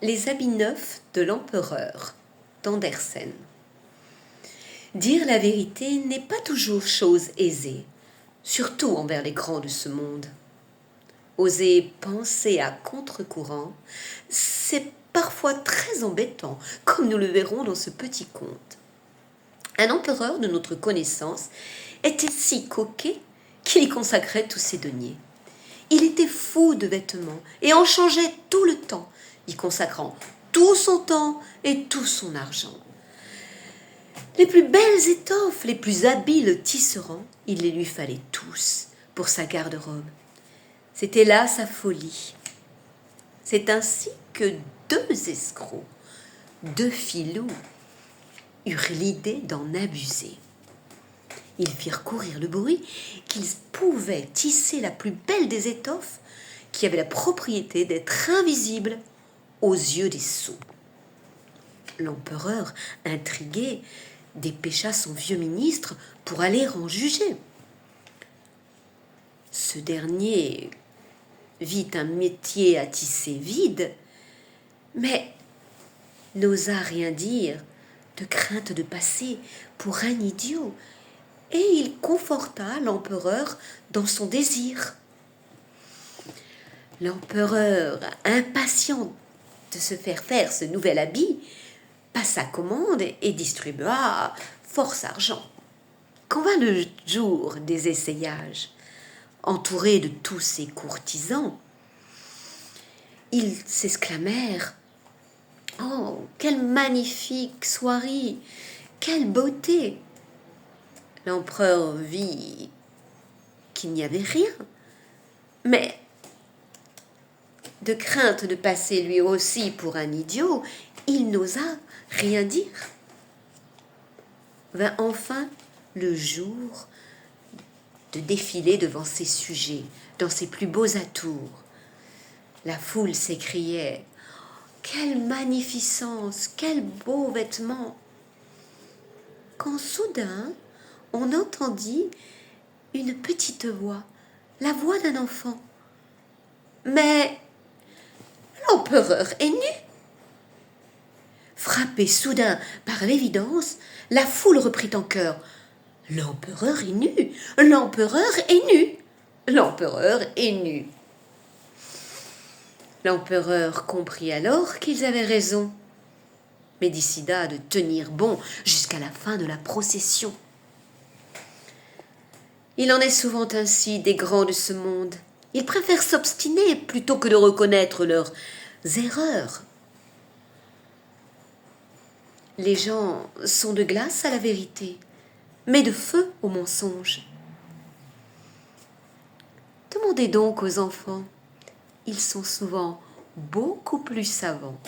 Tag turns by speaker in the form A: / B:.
A: Les habits neufs de l'empereur d'Andersen. Dire la vérité n'est pas toujours chose aisée, surtout envers les grands de ce monde. Oser penser à contre-courant, c'est parfois très embêtant, comme nous le verrons dans ce petit conte. Un empereur de notre connaissance était si coquet qu'il y consacrait tous ses deniers. Il était fou de vêtements et en changeait tout le temps, y consacrant tout son temps et tout son argent. Les plus belles étoffes, les plus habiles tisserands, il les lui fallait tous pour sa garde-robe. C'était là sa folie. C'est ainsi que deux escrocs, deux filous, eurent l'idée d'en abuser. Ils firent courir le bruit qu'ils pouvaient tisser la plus belle des étoffes qui avait la propriété d'être invisible aux yeux des sots. L'empereur, intrigué, dépêcha son vieux ministre pour aller en juger. Ce dernier vit un métier à tisser vide, mais n'osa rien dire de crainte de passer pour un idiot, et il conforta l'empereur dans son désir. L'empereur, impatient de se faire ce nouvel habit, passa commande et distribua force argent. Quand vint le jour des essayages, entouré de tous ses courtisans, ils s'exclamèrent « Oh, quelle magnifique soirée! Quelle beauté !» L'empereur vit qu'il n'y avait rien, mais de crainte de passer lui aussi pour un idiot, il n'osa rien dire. Vint enfin le jour de défiler devant ses sujets, dans ses plus beaux atours. La foule s'écriait « Quelle magnificence! Quels beaux vêtements !» Quand soudain, on entendit une petite voix, la voix d'un enfant. Mais l'empereur est nu. Frappé soudain par l'évidence, la foule reprit en chœur. L'empereur est nu, l'empereur est nu, l'empereur est nu. L'empereur comprit alors qu'ils avaient raison, mais décida de tenir bon jusqu'à la fin de la procession. Il en est souvent ainsi des grands de ce monde. Ils préfèrent s'obstiner plutôt que de reconnaître leurs erreurs. Les gens sont de glace à la vérité, mais de feu au mensonge. Demandez donc aux enfants, ils sont souvent beaucoup plus savants.